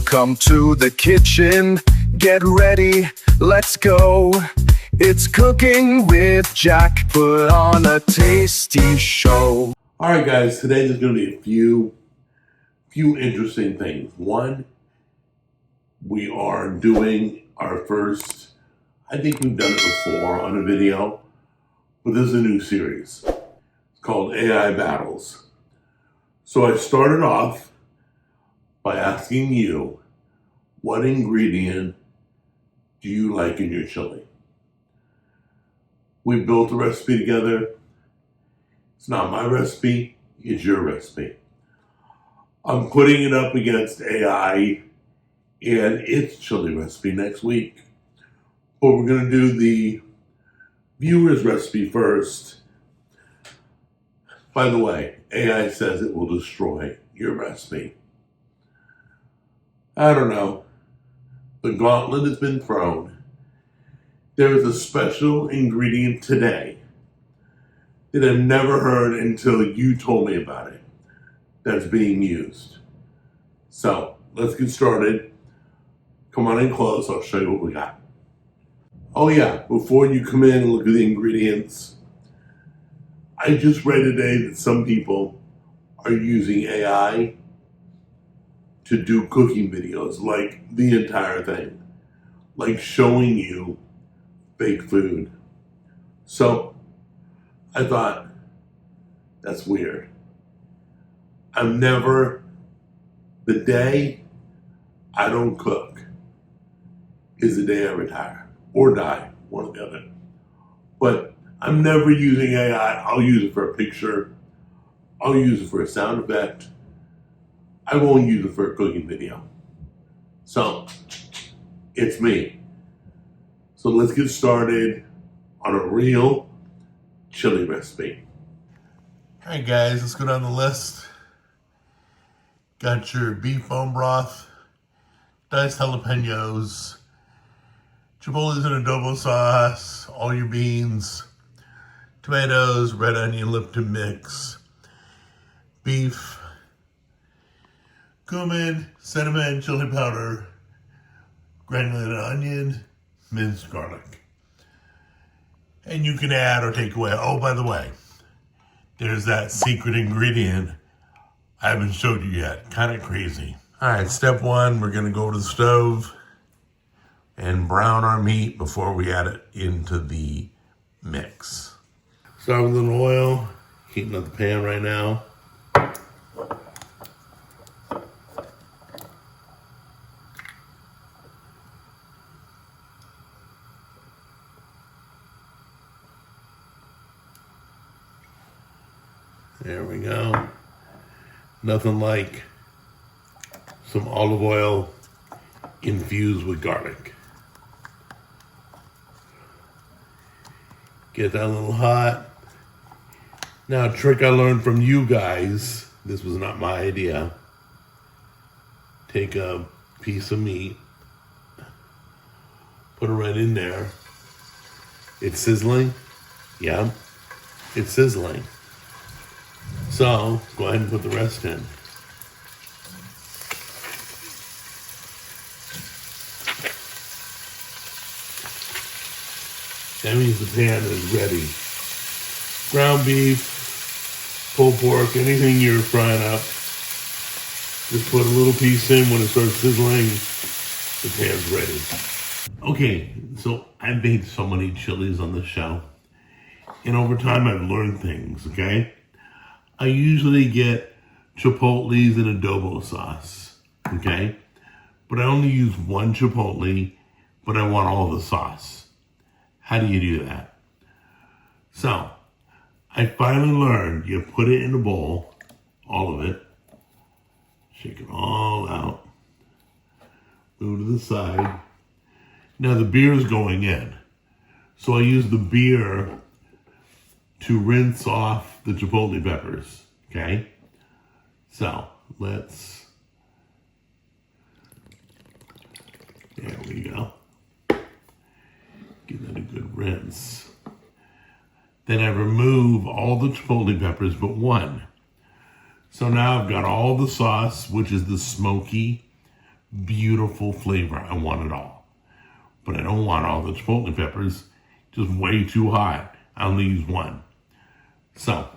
Welcome to the kitchen. Get ready, let's go. It's cooking with Jack. Put on a tasty show. All right, guys. Today there's going to be a few interesting things. One, we are doing our first. I think we've done it before on a video, but this is a new series. It's called AI Battles. So I started off by asking you, what ingredient do you like in your chili? We built a recipe together. It's not my recipe, it's your recipe. I'm putting it up against AI and its chili recipe next week. But we're gonna do the viewer's recipe first. By the way, AI says it will destroy your recipe. I don't know. The gauntlet has been thrown. There is a special ingredient today that I've never heard until you told me about it that's being used. So let's get started. Come on in close, I'll show you what we got. Oh yeah, before you come in and look at the ingredients, I just read today that some people are using AI to do cooking videos, like the entire thing, like showing you fake food. So I thought, that's weird. The day I don't cook is the day I retire or die, one or the other. But I'm never using AI. I'll use it for a picture. I'll use it for a sound effect. I won't use it for a cooking video. So, it's me. So let's get started on a real chili recipe. All right, guys, let's go down the list. Got your beef bone broth, diced jalapeños, Chipotles and adobo sauce, all your beans, tomatoes, red onion, Lipton mix, beef, Cumin, cinnamon, chili powder, granulated onion, minced garlic. And you can add or take away. Oh, by the way, there's that secret ingredient I haven't showed you yet. Kind of crazy. All right, step one, we're gonna go to the stove and brown our meat before we add it into the mix. Start with a little oil, heating up the pan right now. There we go. Nothing like some olive oil infused with garlic. Get that a little hot. Now, a trick I learned from you guys, this was not my idea. Take a piece of meat, put it right in there. It's sizzling. Yeah, it's sizzling. So, go ahead and put the rest in. That means the pan is ready. Ground beef, pulled pork, anything you're frying up, just put a little piece in. When it starts sizzling, the pan's ready. Okay, so I've made so many chilies on this show, and over time I've learned things, okay? I usually get Chipotles and adobo sauce, okay? But I only use one Chipotle, but I want all the sauce. How do you do that? So, I finally learned you put it in a bowl, all of it, shake it all out, move to the side. Now the beer is going in. So I use the beer to rinse off the Chipotle peppers, okay? So, there we go. Give that a good rinse. Then I remove all the Chipotle peppers but one. So now I've got all the sauce, which is the smoky beautiful flavor. I want it all. But I don't want all the chipotle peppers. Just way too hot. I only use one. So,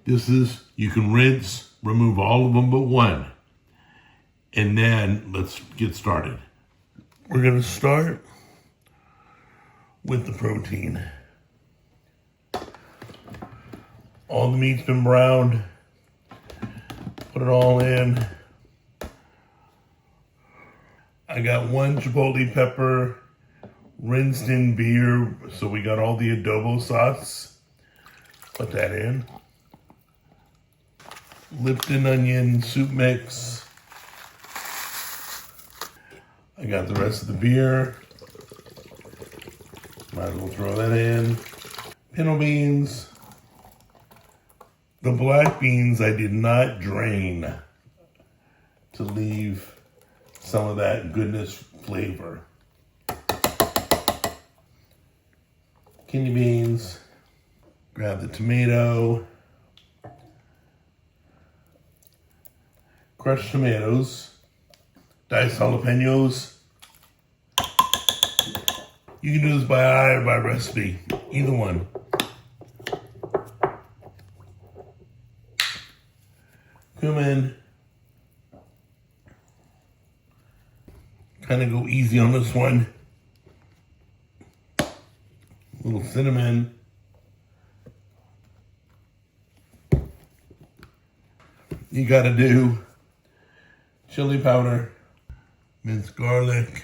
this is, you can rinse, remove all of them but one. And then, let's get started. We're going to start with the protein. All the meat's been browned. Put it all in. I got one chipotle pepper rinsed in beer, so we got all the adobo sauce. Put that in. Lipton onion soup mix. I got the rest of the beer. Might as well throw that in. Pinto beans. The black beans I did not drain to leave some of that goodness flavor. Kidney beans. Grab the tomato. Crushed tomatoes. Diced jalapeños. You can do this by eye or by recipe. Either one. Cumin. Kind of go easy on this one. A little cinnamon. You gotta do chili powder, minced garlic,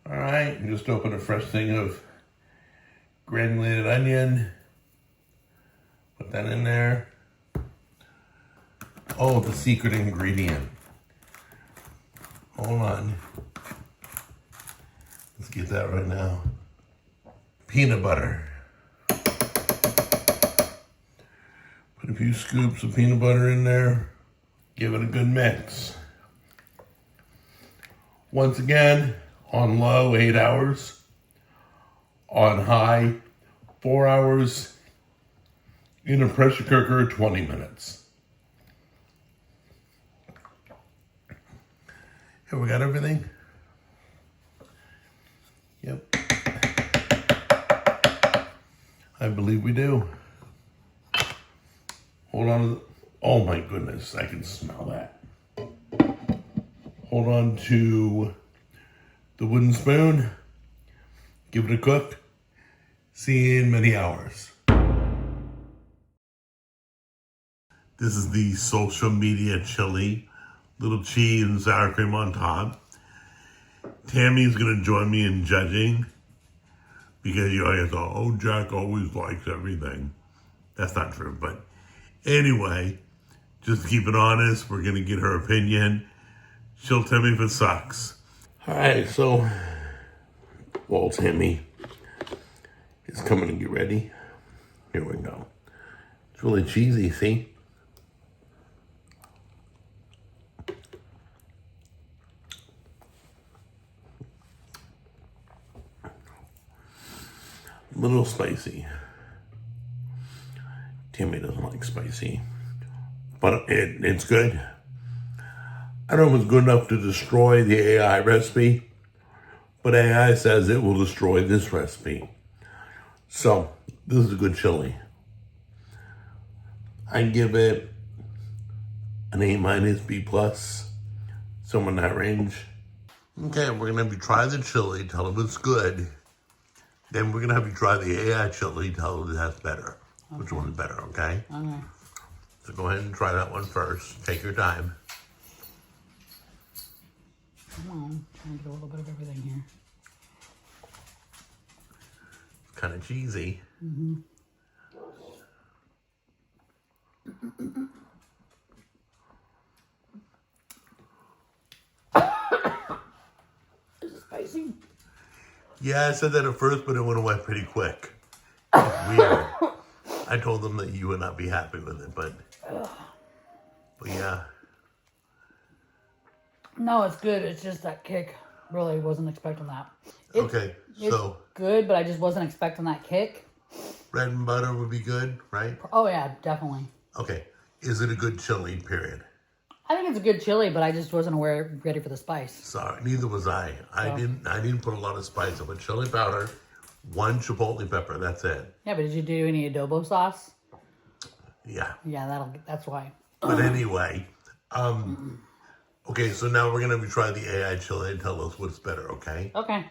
all right, and just open a fresh thing of granulated onion. Put that in there. Oh, the secret ingredient. Hold on. Let's get that right now. Peanut butter. Put a few scoops of peanut butter in there. Give it a good mix. Once again, on low, 8 hours. On high, 4 hours. In a pressure cooker, 20 minutes. Have we got everything? Yep. I believe we do. Hold on. Oh my goodness, I can smell that. Hold on to the wooden spoon. Give it a cook. See you in many hours. This is the social media chili. Little cheese and sour cream on top. Tammy's gonna join me in judging because you always thought, oh, Jack always likes everything. That's not true, but anyway, just to keep it honest, we're gonna get her opinion. She'll tell me if it sucks. All right, so, well, Tammy is coming to get ready. Here we go. It's really cheesy, see? A little spicy. Tammy doesn't like spicy, but it's good. I don't know if it's good enough to destroy the AI recipe, but AI says it will destroy this recipe. So, this is a good chili. I give it an A- B+, somewhere in that range. Okay, we're gonna have you try the chili, tell them it's good. Then we're gonna have you try the AI chili, tell them that's better. Okay. Which one is better, okay? Okay. So go ahead and try that one first. Take your time. Come on, trying to get a little bit of everything here. It's kind of cheesy. Mm-hmm. Is it spicy? Yeah, I said that at first, but it went away pretty quick. Weird. I told them that you would not be happy with it, but yeah. No, it's good. It's just that kick. Really wasn't expecting that. Okay, it's so good, but I just wasn't expecting that kick. bread and butter would be good, right? Oh yeah, definitely. Okay. Is it a good chili, period? I think it's a good chili, but I just wasn't ready for the spice. Sorry, neither was I. I didn't put a lot of spice. I put chili powder, 1 chipotle pepper, that's it. Yeah, but did you do any adobo sauce? Yeah. Yeah, that's why. But anyway, okay, so now we're gonna try the AI chili and tell us what's better, okay? Okay.